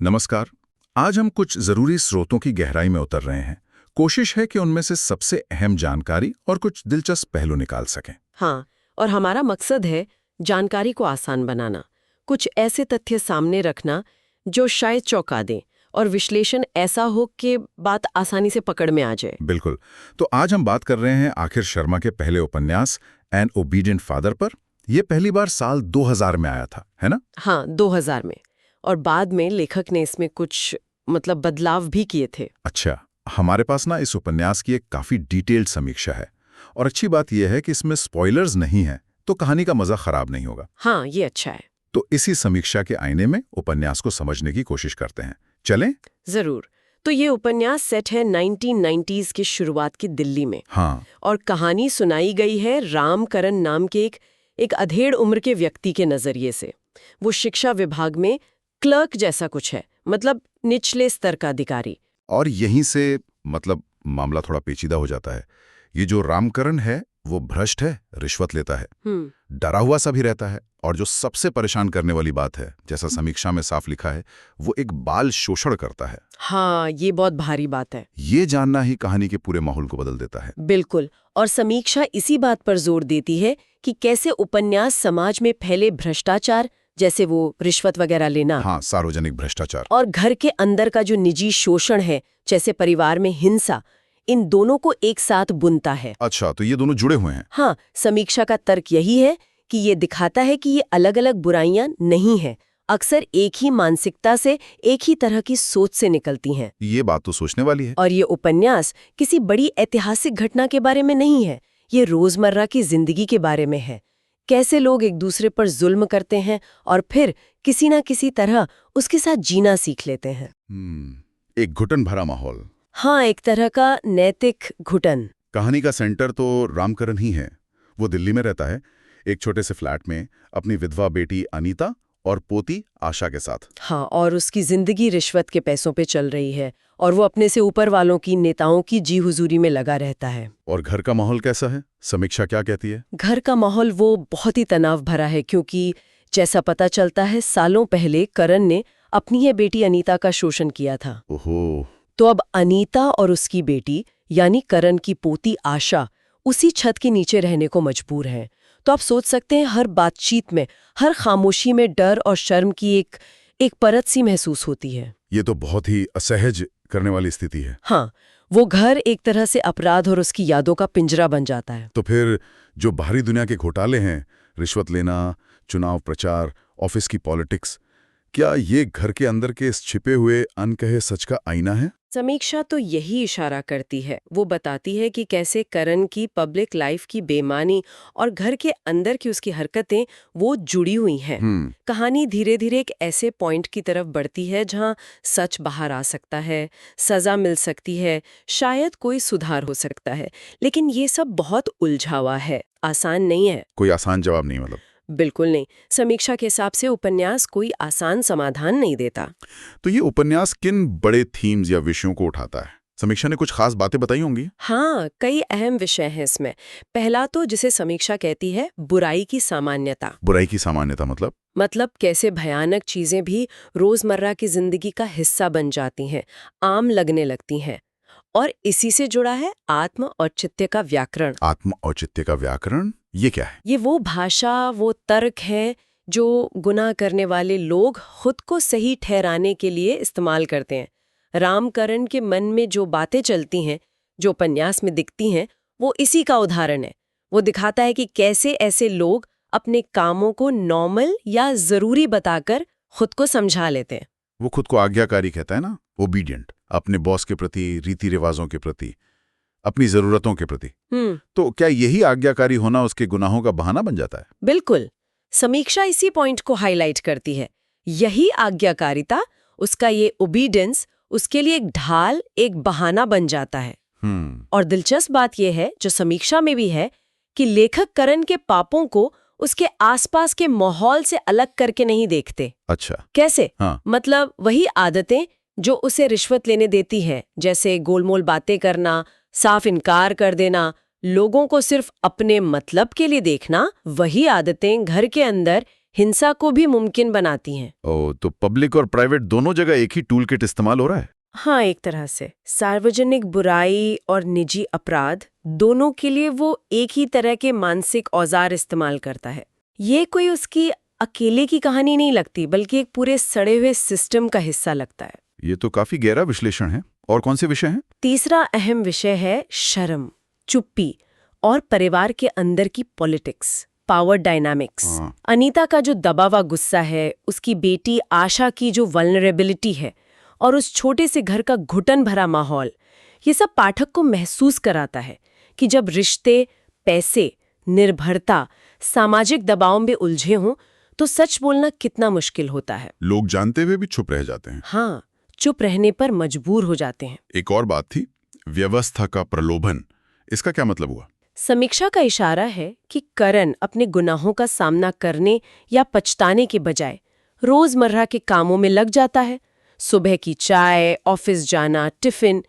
नमस्कार। आज हम कुछ जरूरी स्रोतों की गहराई में उतर रहे हैं। कोशिश है कि उनमें से सबसे अहम जानकारी और कुछ दिलचस्प पहलू निकाल सकें। हाँ, और हमारा मकसद है जानकारी को आसान बनाना, कुछ ऐसे तथ्य सामने रखना जो शायद चौंका दें और विश्लेषण ऐसा हो कि बात आसानी से पकड़ में आ जाए। बिल्कुल। तो आज हम बात कर रहे हैं आखिर शर्मा के पहले उपन्यास एन ओबीडिएंट फादर पर। यह पहली बार साल 2000 में आया था, है ना? हाँ, 2000 में। और बाद में लेखक ने इसमें कुछ बदलाव भी किए थे। अच्छा, हमारे पास ना इस उपन्यास की एक काफी डिटेल्ड समीक्षा है और अच्छी बात यह है कि इसमें स्पॉयलर्स नहीं है, तो कहानी का मजा खराब नहीं होगा। हाँ, ये अच्छा है। तो इसी समीक्षा के आईने में उपन्यास को समझने की कोशिश करते हैं। चलें? जरूर। तो ये उपन्यास सेट है 1990s की शुरुआत की दिल्ली में। हाँ। और कहानी सुनाई गई है रामकरण नाम के एक अधेड़ उम्र के व्यक्ति के नजरिए से। वो शिक्षा विभाग में क्लर्क जैसा कुछ है, मतलब निचले स्तर का अधिकारी। और यहीं से मामला थोड़ा पेचीदा हो जाता है। ये जो रामकरण है वो भ्रष्ट है, रिश्वत लेता है, डरा हुआ सा भी रहता है, और जो सबसे परेशान करने वाली बात है, जैसा समीक्षा में साफ लिखा है, वो एक बाल शोषण करता है। हाँ, ये बहुत भारी बात है। ये जानना ही कहानी के पूरे माहौल को बदल देता है। बिल्कुल। और समीक्षा इसी बात पर जोर देती है कि कैसे उपन्यास समाज में फैले भ्रष्टाचार, जैसे वो रिश्वत वगैरह लेना, हाँ, सार्वजनिक भ्रष्टाचार, और घर के अंदर का जो निजी शोषण है, जैसे परिवार में हिंसा, इन दोनों को एक साथ बुनता है। अच्छा, तो ये दोनों जुड़े हुए हैं। हाँ, समीक्षा का तर्क यही है कि ये दिखाता है कि ये अलग अलग बुराइयां नहीं हैं, अक्सर एक ही मानसिकता से, एक ही तरह की सोच से निकलती हैं। ये बात तो सोचने वाली है। और ये उपन्यास किसी बड़ी ऐतिहासिक घटना के बारे में नहीं है, ये रोजमर्रा की जिंदगी के बारे में है। कैसे लोग एक दूसरे पर जुल्म करते हैं और फिर किसी ना किसी तरह उसके साथ जीना सीख लेते हैं। एक घुटन भरा माहौल। हाँ, एक तरह का नैतिक घुटन। कहानी का सेंटर तो रामकरण ही है। वो दिल्ली में रहता है, एक छोटे से फ्लैट में, अपनी विधवा बेटी अनीता और पोती आशा के साथ। हाँ, और उसकी जिंदगी रिश्वत के पैसों पे चल रही है और वो अपने से ऊपर वालों की, नेताओं की जी हुजूरी में लगा रहता है। और घर का माहौल कैसा है? समीक्षा क्या कहती है? घर का माहौल वो बहुत ही तनाव भरा है, क्योंकि जैसा पता चलता है सालों पहले करण ने अपनी ही बेटी अनीता का शोषण किया था। ओहो। तो अब अनीता और उसकी बेटी यानी करण की पोती आशा उसी छत के नीचे रहने को मजबूर है। तो आप सोच सकते हैं, हर बातचीत में, हर खामोशी में डर और शर्म की एक परत सी महसूस होती है। ये तो बहुत ही असहज करने वाली स्थिति है। हाँ, वो घर एक तरह से अपराध और उसकी यादों का पिंजरा बन जाता है। तो फिर जो बाहरी दुनिया के घोटाले हैं, रिश्वत लेना, चुनाव प्रचार, ऑफिस की पॉलिटिक्स, क्या ये घर के अंदर के इस छिपे हुए अनकहे सच का आईना है? समीक्षा तो यही इशारा करती है। वो बताती है कि कैसे करण की पब्लिक लाइफ की बेईमानी और घर के अंदर की उसकी हरकतें वो जुड़ी हुई हैं। कहानी धीरे धीरे एक ऐसे पॉइंट की तरफ बढ़ती है जहां सच बाहर आ सकता है, सजा मिल सकती है, शायद कोई सुधार हो सकता है। लेकिन ये सब बहुत उलझा हुआ है, आसान नहीं है। कोई आसान जवाब नहीं मतलब? बिल्कुल नहीं। समीक्षा के हिसाब से उपन्यास कोई आसान समाधान नहीं देता। तो ये उपन्यास किन बड़े थीम्स या विषयों को उठाता है? समीक्षा ने कुछ खास बातें बताई होंगी। हाँ, कई अहम विषय हैं इसमें। पहला तो, जिसे समीक्षा कहती है, बुराई की सामान्यता। बुराई की सामान्यता मतलब कैसे भयानक चीजें भी रोजमर्रा की जिंदगी का हिस्सा बन जाती हैं, आम लगने लगती हैं। और इसी से जुड़ा है आत्म औचित्य का व्याकरण। आत्म औचित्य का व्याकरण, ये क्या है? ये वो भाषा, वो तर्क है जो गुनाह करने वाले लोग खुद को सही ठहराने के लिए इस्तेमाल करते हैं। रामकरण के मन में जो बातें चलती हैं, जो उपन्यास में दिखती हैं, वो इसी का उदाहरण है। वो दिखाता है कि कैसे ऐसे लोग अपने कामों को नॉर्मल या जरूरी बताकर खुद को समझा लेते हैं। वो खुद को आज्ञाकारी कहता है ना, ओबीडिएंट, अपने बॉस के प्रति, रीति रिवाजों के प्रति, अपनी जरूरतों के प्रति। तो क्या यही आज्ञाकारी होना उसके गुनाहों का बहाना बन जाता है? बिल्कुल। समीक्षा इसी पॉइंट को हाईलाइट करती है। यही आज्ञाकारिता, उसका ये ओबीडियंस, उसके लिए एक ढाल, एक बहाना बन जाता है। और दिलचस्प बात यह है, जो समीक्षा में भी है, कि लेखक करण के पापों को उसके आसपास के माहौल से अलग करके नहीं देखते। अच्छा, कैसे? हाँ। मतलब वही आदतें जो उसे रिश्वत लेने देती है, जैसे गोलमोल बातें करना, साफ इनकार कर देना, लोगों को सिर्फ अपने मतलब के लिए देखना, वही आदतें घर के अंदर हिंसा को भी मुमकिन बनाती हैं। ओ, तो पब्लिक और प्राइवेट दोनों जगह एक ही टूल किट इस्तेमाल हो रहा है। हाँ, एक तरह से सार्वजनिक बुराई और निजी अपराध दोनों के लिए वो एक ही तरह के मानसिक औजार इस्तेमाल करता है। ये कोई उसकी अकेले की कहानी नहीं लगती, बल्कि एक पूरे सड़े हुए सिस्टम का हिस्सा लगता है। ये तो काफी गहरा विश्लेषण है। और कौन से विषय हैं? तीसरा अहम विषय है शर्म, चुप्पी और परिवार के अंदर की पॉलिटिक्स, पावर डायनामिक्स। अनीता का जो दबा हुआ गुस्सा है, उसकी बेटी आशा की जो वल्नरेबिलिटी है और उस छोटे से घर का घुटन भरा माहौल, ये सब पाठक को महसूस कराता है कि जब रिश्ते, पैसे, निर्भरता, सामाजिक दबाव में उलझे हों तो सच बोलना कितना मुश्किल होता है। लोग जानते हुए भी चुप रह जाते हैं। हाँ, चुप रहने पर मजबूर हो जाते हैं। एक और बात थी, व्यवस्था का प्रलोभन। इसका क्या मतलब हुआ? समीक्षा का इशारा है कि करण अपने गुनाहों का सामना करने या पछताने के बजाय रोजमर्रा के कामों में लग जाता है। सुबह की चाय, ऑफिस जाना, टिफिन,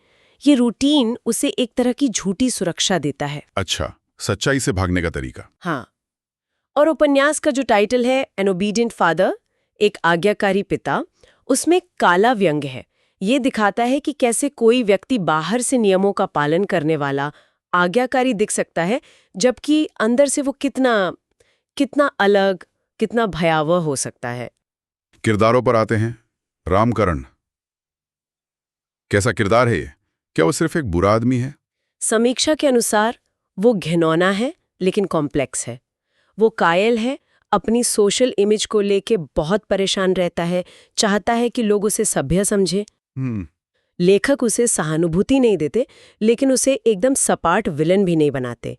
ये रूटीन उसे एक तरह की झूठी सुरक्षा देता है। अच्छा, सच्चाई से भागने का तरीका। हाँ, और उपन्यास का जो टाइटल है एन ओबीडिएंट फादर, एक आज्ञाकारी पिता, उसमें काला व्यंग्य है। ये दिखाता है कि कैसे कोई व्यक्ति बाहर से नियमों का पालन करने वाला, आज्ञाकारी दिख सकता है, जबकि अंदर से वो कितना अलग, कितना भयावह हो सकता है। किरदारों पर आते हैं। रामकरण कैसा किरदार है ये? क्या वो सिर्फ एक बुरा आदमी है? समीक्षा के अनुसार वो घिनौना है लेकिन कॉम्प्लेक्स है। वो कायल है, अपनी सोशल इमेज को लेके बहुत परेशान रहता है, चाहता है कि लोग उसे सभ्य समझे। लेखक उसे सहानुभूति नहीं देते, लेकिन उसे एकदम सपाट विलन भी नहीं बनाते।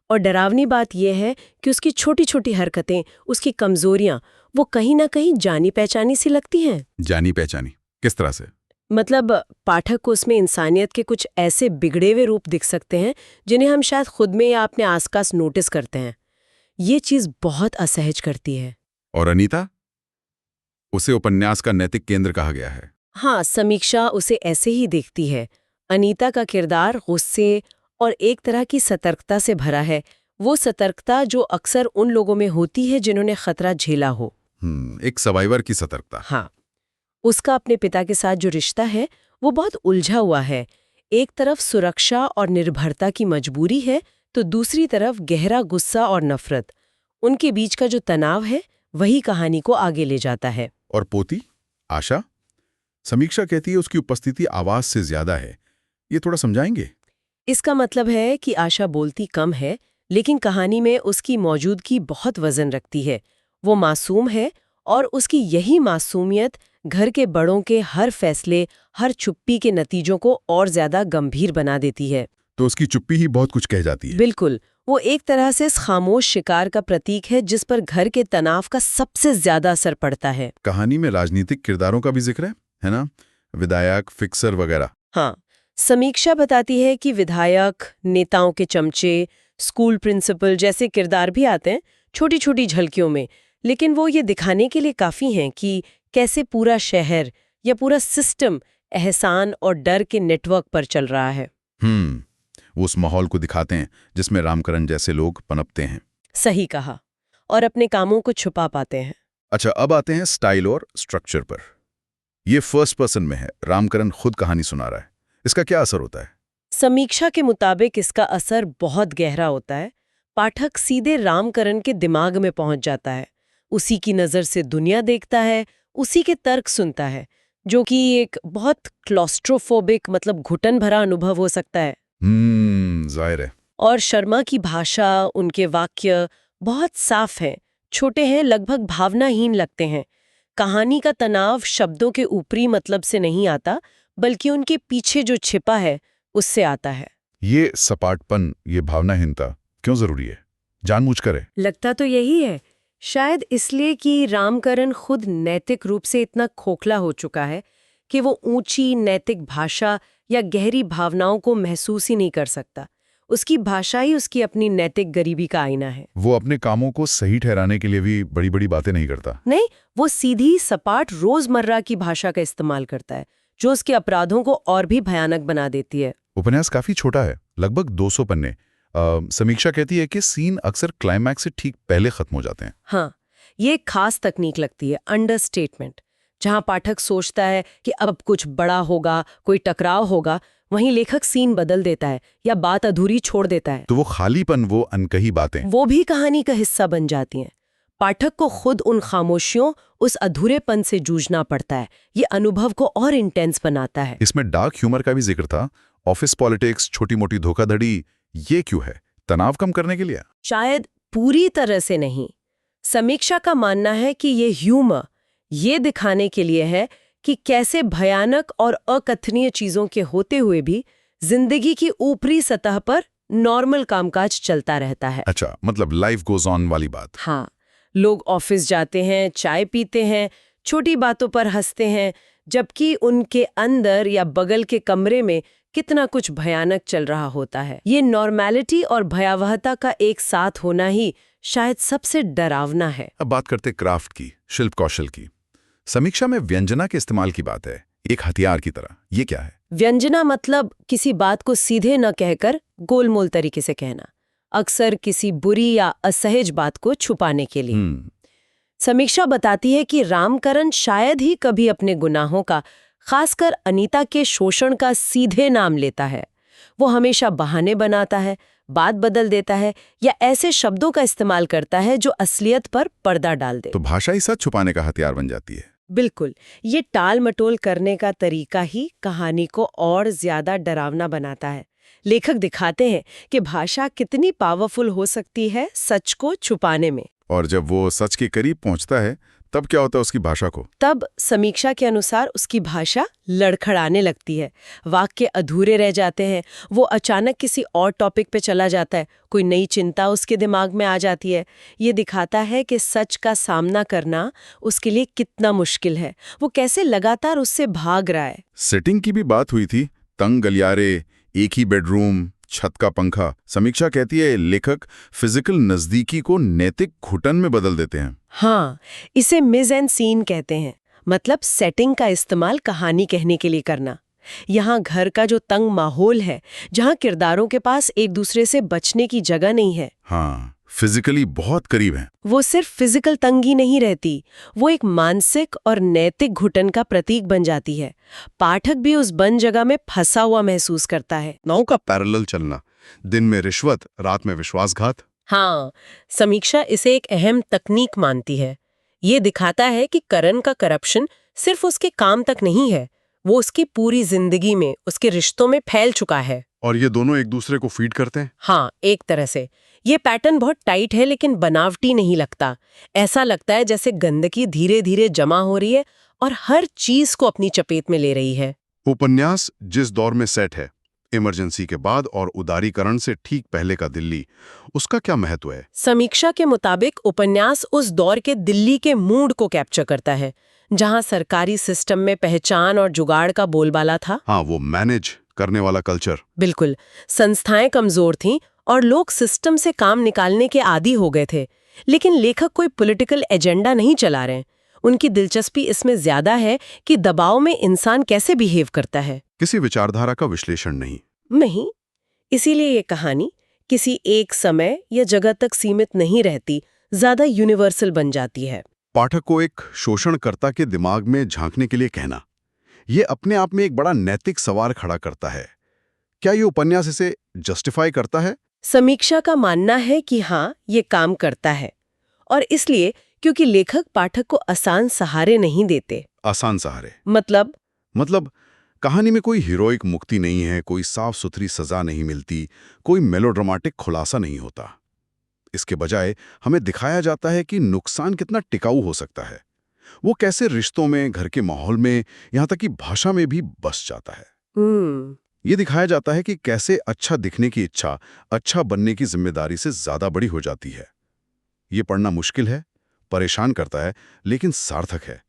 और डरावनी बात यह है कि उसकी छोटी छोटी हरकतें, उसकी कमजोरियां, वो कहीं ना कहीं जानी पहचानी सी लगती हैं। जानी पहचानी किस तरह से? मतलब पाठक को उसमें इंसानियत के कुछ ऐसे बिगड़े हुए रूप दिख सकते हैं जिन्हें हम शायद खुद में या अपने आसपास नोटिस करते हैं। ये चीज बहुत असहज करती है। और अनीता? उसे उपन्यास का नैतिक केंद्र कहा गया है। हाँ, समीक्षा उसे ऐसे ही देखती है। अनीता का किरदार गुस्से और एक तरह की सतर्कता से भरा है। वो सतर्कता जो अक्सर उन लोगों में होती है जिन्होंने खतरा झेला हो। एक सर्वाइवर की सतर्कता। हाँ, उसका अपने पिता के साथ जो रिश्ता है वो बहुत उलझा हुआ है। एक तरफ सुरक्षा और निर्भरता की मजबूरी है, तो दूसरी तरफ गहरा गुस्सा और नफरत। उनके बीच का जो तनाव है वही कहानी को आगे ले जाता है। और पोती आशा? समीक्षा कहती है उसकी उपस्थिति आवाज से ज्यादा है। ये थोड़ा समझाएंगे? इसका मतलब है कि आशा बोलती कम है, लेकिन कहानी में उसकी मौजूदगी बहुत वजन रखती है। वो मासूम है और उसकी यही मासूमियत घर के बड़ों के हर फैसले, हर चुप्पी के नतीजों को और ज्यादा गंभीर बना देती है। तो उसकी चुप्पी ही बहुत कुछ कह जाती है। बिल्कुल, वो एक तरह से इस खामोश शिकार का प्रतीक है जिस पर घर के तनाव का सबसे ज्यादा असर पड़ता है। कहानी में राजनीतिक किरदारों का भी जिक्र है ना? विधायक, फिक्सर वगैरह। हाँ, समीक्षा बताती है कि विधायक, नेताओं के चमचे, स्कूल प्रिंसिपल जैसे किरदार भी आते हैं छोटी छोटी झलकियों में, लेकिन वो ये दिखाने के लिए काफी हैं कि कैसे पूरा शहर या पूरा सिस्टम एहसान और डर के नेटवर्क पर चल रहा है। वो उस माहौल को दिखाते हैं जिसमें रामकरण जैसे लोग पनपते हैं। सही कहा, और अपने कामों को छुपा पाते हैं। अच्छा, अब आते हैं स्टाइल और स्ट्रक्चर पर। ये फर्स्ट पर्सन में है, रामकरण खुद कहानी सुना रहा है। इसका क्या असर होता है? समीक्षा के मुताबिक इसका असर बहुत गहरा होता है। पाठक सीधे रामकरण के दिमाग में पहुंच जाता है, उसी की नज़र से दुनिया देखता है, उसी के तर्क सुनता है, जो कि एक बहुत क्लॉस्ट्रोफोबिक, मतलब घुटन भरा अनुभव हो सकता है। जाहिर है। और शर्मा की भाषा, उनके वाक्य बहुत साफ हैं, छोटे हैं, लगभग भावनाहीन लगते हैं। कहानी का तनाव शब्दों के ऊपरी मतलब से नहीं आता, बल्कि उनके पीछे जो छिपा है उससे आता है। ये सपाटपन, ये भावनाहीनता क्यों जरूरी है? जानबूझकर है? लगता तो यही है, शायद इसलिए कि रामकरण खुद नैतिक रूप से इतना खोखला हो चुका है कि वो ऊंची नैतिक भाषा या गहरी भावनाओं को महसूस ही नहीं कर सकता। उसकी भाषा ही उसकी अपनी नैतिक गरीबी का आईना है। वो अपने कामों को सही ठहराने के लिए भी बड़ी बड़ी बातें नहीं करता। नहीं, वो सीधी सपाट रोजमर्रा की भाषा का इस्तेमाल करता है, जो उसके अपराधों को और भी भयानक बना देती है। उपन्यास काफी छोटा है, लगभग 200 पन्ने। समीक्षा कहती है कि सीन अक्सर क्लाइमैक्स से ठीक पहले खत्म हो जाते हैं। हाँ, ये एक खास तकनीक लगती है, अंडरस्टेटमेंट, जहां पाठक सोचता है कि अब कुछ बड़ा होगा, कोई टकराव होगा, वहीं लेखक सीन बदल देता है या बात अधूरी छोड़ देता है। तो वो खालीपन, वो अनकही बातें, वो भी कहानी का हिस्सा बन जाती हैं। पाठक को खुद उन खामोशियों, उस अधूरेपन से जूझना पड़ता है। ये अनुभव को और इंटेंस बनाता है। इसमें डार्क ह्यूमर का भी जिक्र था। ऑफिस पॉलिटिक्स, छोटी मोटी धोखाधड़ी, ये क्यों है? तनाव कम करने के लिए? शायद पूरी तरह से नहीं। समीक्षा का मानना है कि ये ह्यूमर ये दिखाने के लिए है कि कैसे भयानक और अकथनीय चीजों के होते हुए भी जिंदगी की ऊपरी सतह पर नॉर्मल कामकाज चलता रहता है। अच्छा, मतलब लाइफ गोज ऑन वाली बात। हाँ, लोग ऑफिस जाते हैं, चाय पीते हैं, छोटी बातों पर हंसते हैं, जबकि उनके अंदर या बगल के कमरे में कितना कुछ भयानक चल रहा होता है। ये नॉर्मैलिटी और भयावहता का एक साथ होना ही शायद सबसे डरावना है। अब बात करते क्राफ्ट की, शिल्प कौशल की। समीक्षा में व्यंजना के इस्तेमाल की बात है, एक हथियार की तरह। ये क्या है? व्यंजना मतलब किसी बात को सीधे न कहकर गोलमोल तरीके से कहना, अक्सर किसी बुरी या असहज बात को छुपाने के लिए। समीक्षा बताती है कि रामकरण शायद ही कभी अपने गुनाहों का, खासकर अनीता के शोषण का, सीधे नाम लेता है। वो हमेशा बहाने बनाता है, बात बदल देता है या ऐसे शब्दों का इस्तेमाल करता है जो असलियत पर पर्दा डाल दे। तो भाषा ही सच छुपाने का हथियार बन जाती है। बिल्कुल, ये टाल मटोल करने का तरीका ही कहानी को और ज्यादा डरावना बनाता है। लेखक दिखाते हैं कि भाषा कितनी पावरफुल हो सकती है सच को छुपाने में। और जब वो सच के करीब पहुंचता है, तब क्या होता है उसकी भाषा को? तब समीक्षा के अनुसार उसकी भाषा लड़खड़ाने लगती है, वाक्य अधूरे रह जाते हैं, वो अचानक किसी और टॉपिक पे चला जाता है, कोई नई चिंता उसके दिमाग में आ जाती है। ये दिखाता है कि सच का सामना करना उसके लिए कितना मुश्किल है, वो कैसे लगातार उससे भाग रहा है। सेटिंग की भी बात हुई थी, तंग गलियारे, एक ही बेडरूम, छत का पंखा। समीक्षा कहती है लेखक फिजिकल नजदीकी को नैतिक घुटन में बदल देते हैं। हाँ, इसे मिज एंड सीन कहते हैं, मतलब सेटिंग का इस्तेमाल कहानी कहने के लिए करना। यहाँ घर का जो तंग माहौल है, जहाँ किरदारों के पास एक दूसरे से बचने की जगह नहीं है। हाँ, फिजिकली बहुत करीब हैं। वो सिर्फ फिजिकल तंगी नहीं रहती, वो एक मानसिक और नैतिक घुटन का प्रतीक बन जाती है। पाठक भी उस बंद जगह में फंसा हुआ महसूस करता है। नाव का पैरेलल चलना, दिन में रिश्वत, रात में विश्वासघात। हाँ, समीक्षा इसे एक अहम तकनीक मानती है। ये दिखाता है कि करण का करप्शन सिर्फ उसके काम तक नहीं है, वो उसकी पूरी जिंदगी में, उसके रिश्तों में फैल चुका है। और ये दोनों एक दूसरे को फीड करते हैं। हाँ, एक तरह से ये पैटर्न बहुत टाइट है लेकिन बनावटी नहीं लगता। ऐसा लगता है जैसे गंदगी धीरे धीरे जमा हो रही है और हर चीज को अपनी चपेट में ले रही है। उपन्यास जिस दौर में सेट है, इमरजेंसी के बाद और उदारीकरण से ठीक पहले का दिल्ली, उसका क्या महत्व है? समीक्षा के मुताबिक उपन्यास उस दौर के दिल्ली के मूड को कैप्चर करता है, जहां सरकारी सिस्टम में पहचान और जुगाड़ का बोलबाला था। हाँ, वो मैनेज करने वाला कल्चर। बिल्कुल, संस्थाएं कमजोर थीं और लोग सिस्टम से काम निकालने के आदी हो गए थे। लेकिन लेखक कोई पॉलिटिकल एजेंडा नहीं चला रहे। उनकी दिलचस्पी इसमें ज्यादा है कि दबाव में इंसान कैसे बिहेव करता है, किसी विचारधारा का विश्लेषण नहीं। नहीं। इसीलिए ये कहानी किसी एक समय या जगह तक सीमित नहीं रहती, ज्यादा यूनिवर्सल बन जाती है। पाठक को एक शोषणकर्ता के दिमाग में झांकने के लिए कहना, ये अपने आप में एक बड़ा नैतिक सवाल खड़ा करता है। क्या ये उपन्यास इसे जस्टिफाई करता है? समीक्षा का मानना है कि हाँ, ये काम करता है, और इसलिए क्योंकि लेखक पाठक को आसान सहारे नहीं देते। आसान सहारे मतलब कहानी में कोई हीरोइक मुक्ति नहीं है, कोई साफ सुथरी सजा नहीं मिलती, कोई मेलोड्रामेटिक खुलासा नहीं होता। इसके बजाय हमें दिखाया जाता है कि नुकसान कितना टिकाऊ हो सकता है। वो कैसे रिश्तों में, घर के माहौल में, यहाँ तक कि भाषा में भी बस जाता है। ये दिखाया जाता है कि कैसे अच्छा दिखने की इच्छा अच्छा बनने की जिम्मेदारी से ज्यादा बड़ी हो जाती है। ये पढ़ना मुश्किल है, परेशान करता है, लेकिन सार्थक है,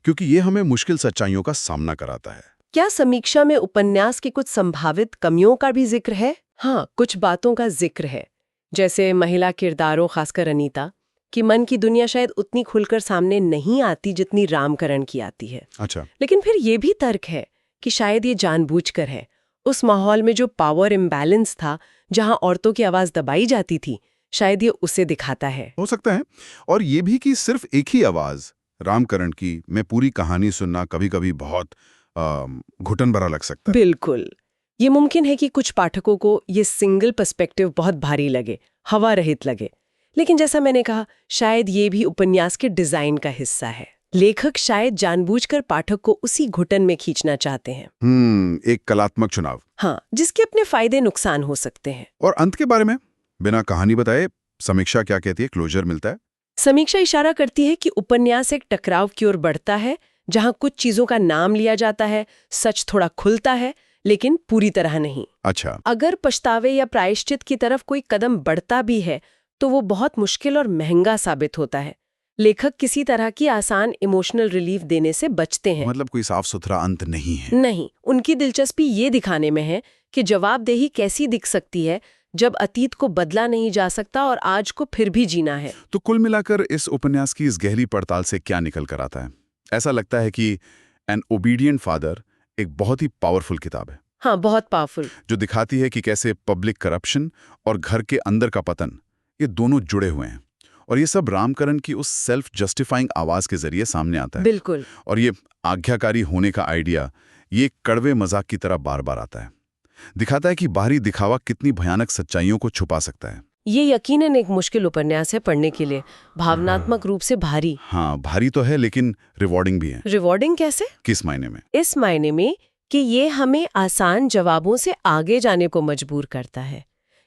क्योंकि ये हमें मुश्किल सच्चाइयों का सामना कराता है। क्या समीक्षा में उपन्यास की कुछ संभावित कमियों का भी जिक्र है? हाँ, कुछ बातों का जिक्र है, जैसे महिला किरदारों, खासकर अनीता की मन की दुनिया शायद उतनी खुलकर सामने नहीं आती जितनी रामकरण की आती है। अच्छा, लेकिन फिर ये भी तर्क है कि शायद ये जानबूझकर है। उस माहौल में जो पावर इम्बैलेंस था, जहां औरतों की आवाज दबाई जाती थी, शायद ये उसे दिखाता है। हो सकता है। और ये भी कि सिर्फ एक ही आवाज रामकरण की मैं पूरी कहानी सुनना कभी कभी बहुत घुटन भरा लग सकता है। बिल्कुल, ये मुमकिन है कि कुछ पाठकों को ये सिंगल पर्सपेक्टिव बहुत भारी लगे, हवा रहित लगे। लेकिन जैसा मैंने कहा, शायद ये भी उपन्यास के डिजाइन का हिस्सा है। लेखक शायद जानबूझकर पाठक को उसी घुटन में खींचना चाहते हैं। एक कलात्मक चुनाव। हाँ, जिसके अपने फायदे नुकसान हो सकते हैं। और अंत के बारे में बिना कहानी बताए समीक्षा क्या कहती है? क्लोजर मिलता है? समीक्षा इशारा करती है कि उपन्यास एक टकराव की ओर बढ़ता है, जहां कुछ चीजों का नाम लिया जाता है, सच थोड़ा खुलता है, लेकिन पूरी तरह नहीं। अच्छा। अगर पछतावे या प्रायश्चित की तरफ कोई कदम बढ़ता भी है, तो वो बहुत मुश्किल और महंगा साबित होता है। लेखक किसी तरह की आसान इमोशनल रिलीफ देने से बचते हैं। मतलब कोई साफ सुथरा अंत नहीं है। नहीं, उनकी दिलचस्पी ये दिखाने में है कि जवाबदेही कैसी दिख सकती है जब अतीत को बदला नहीं जा सकता और आज को फिर भी जीना है। तो कुल मिलाकर इस उपन्यास की इस गहरी पड़ताल से क्या निकल कर आता है? ऐसा लगता है कि एन ओबीडियंट फादर एक बहुत ही पावरफुल किताब है। हाँ, बहुत पावरफुल। जो दिखाती है कि कैसे पब्लिक करप्शन और घर के अंदर का पतन, ये दोनों जुड़े हुए हैं। और ये सब रामकरण की उस सेल्फ जस्टिफाइंग आवाज के जरिए सामने आता है। बिल्कुल। और ये आज्ञाकारी होने का आइडिया, ये कड़वे मजाक की तरह बार बार आता है। दिखाता है कि बाहरी दिखावा कितनी भयानक सच्चाइयों को छुपा सकता है। ये यकीनन एक मुश्किल उपन्यास है पढ़ने के लिए, भावनात्मक रूप से भारी। हाँ, भारी तो है, लेकिन रिवॉर्डिंग भी है। रिवॉर्डिंग कैसे? किस मायने में? इस मायने में कि ये हमें आसान जवाबों से आगे जाने को मजबूर करता है।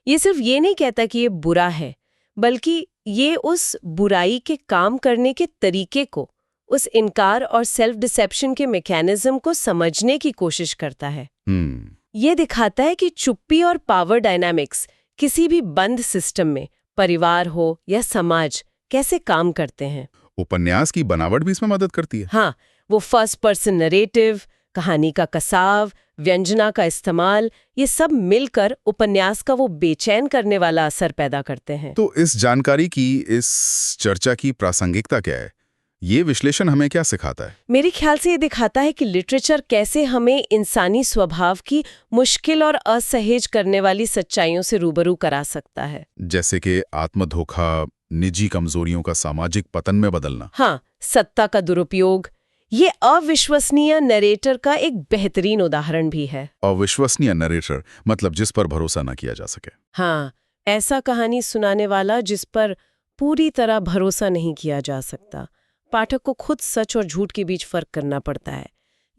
ये सिर्फ ये नहीं कहता कि ये बुरा है, बल्कि ये उस बुराई के काम करने के तरीके को, उस इनकार और सेल्फ डिसेप्शन के मैकेनिज्म को समझने की कोशिश करता है। ये दिखाता है कि चुप्पी और पावर डायनामिक्स किसी भी बंद सिस्टम में, परिवार हो या समाज, कैसे काम करते हैं। उपन्यास की बनावट भी इसमें मदद करती है। हाँ, वो फर्स्ट पर्सन नरेटिव, कहानी का कसाव, व्यंजना का इस्तेमाल, ये सब मिलकर उपन्यास का वो बेचैन करने वाला असर पैदा करते हैं। तो इस जानकारी की, इस चर्चा की प्रासंगिकता क्या है? ये विश्लेषण हमें क्या सिखाता है? मेरे ख्याल से ये दिखाता है कि लिटरेचर कैसे हमें इंसानी स्वभाव की मुश्किल और असहज करने वाली सच्चाइयों से रूबरू करा सकता है। जैसे कि आत्मधोखा, निजी कमजोरियों का सामाजिक पतन में बदलना। हाँ, सत्ता का दुरुपयोग, ये अविश्वसनीय नरेटर का एक बेहतरीन उदाहरण भी है। अविश्वसनीय नरेटर मतलब जिस पर भरोसा न किया जा सके। हाँ, ऐसा कहानी सुनाने वाला जिस पर पूरी तरह भरोसा नहीं किया जा सकता। पाठक को खुद सच और झूठ के बीच फर्क करना पड़ता है।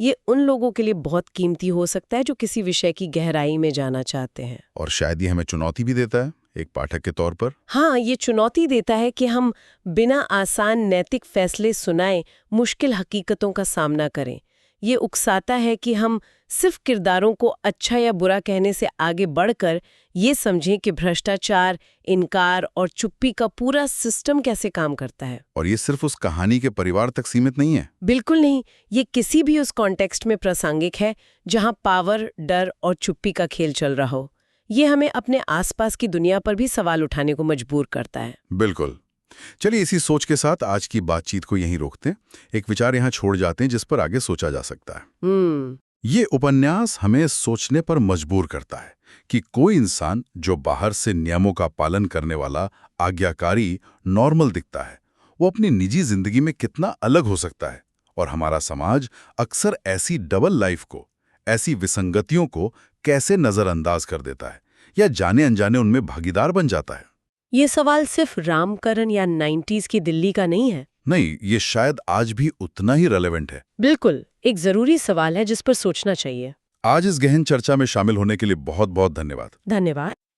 ये उन लोगों के लिए बहुत कीमती हो सकता है जो किसी विषय की गहराई में जाना चाहते हैं। और शायद ये हमें चुनौती भी देता है एक पाठक के तौर पर। हाँ, ये चुनौती देता है कि हम बिना आसान नैतिक फैसले सुनाए मुश्किल हकीकतों का सामना करें। ये उकसाता है कि हम सिर्फ किरदारों को अच्छा या बुरा कहने से आगे बढ़कर ये समझें कि भ्रष्टाचार, इनकार और चुप्पी का पूरा सिस्टम कैसे काम करता है। और ये सिर्फ उस कहानी के परिवार तक सीमित नहीं है। बिल्कुल नहीं, ये किसी भी उस कॉन्टेक्स्ट में प्रासंगिक है जहां पावर, डर और चुप्पी का खेल चल रहा हो। ये हमें अपने आसपास की दुनिया पर भी सवाल उठाने को मजबूर करता है। बिल्कुल। चलिए इसी सोच के साथ आज की बातचीत को यहीं रोकते हैं। एक विचार यहाँ छोड़ जाते हैं जिस पर आगे सोचा जा सकता है। ये उपन्यास हमें सोचने पर मजबूर करता है कि कोई इंसान जो बाहर से नियमों का पालन करने वाला, आज्ञाकारी, नॉर्मल दिखता है, वो अपनी निजी जिंदगी में कितना अलग हो सकता है। और हमारा समाज अक्सर ऐसी डबल लाइफ को, ऐसी विसंगतियों को कैसे नजरअंदाज कर देता है या जाने अनजाने उनमें भागीदार बन जाता है। ये सवाल सिर्फ रामकरण या 90s की दिल्ली का नहीं है। नहीं, ये शायद आज भी उतना ही रेलेवेंट है। बिल्कुल, एक जरूरी सवाल है जिस पर सोचना चाहिए। आज इस गहन चर्चा में शामिल होने के लिए बहुत बहुत धन्यवाद। धन्यवाद।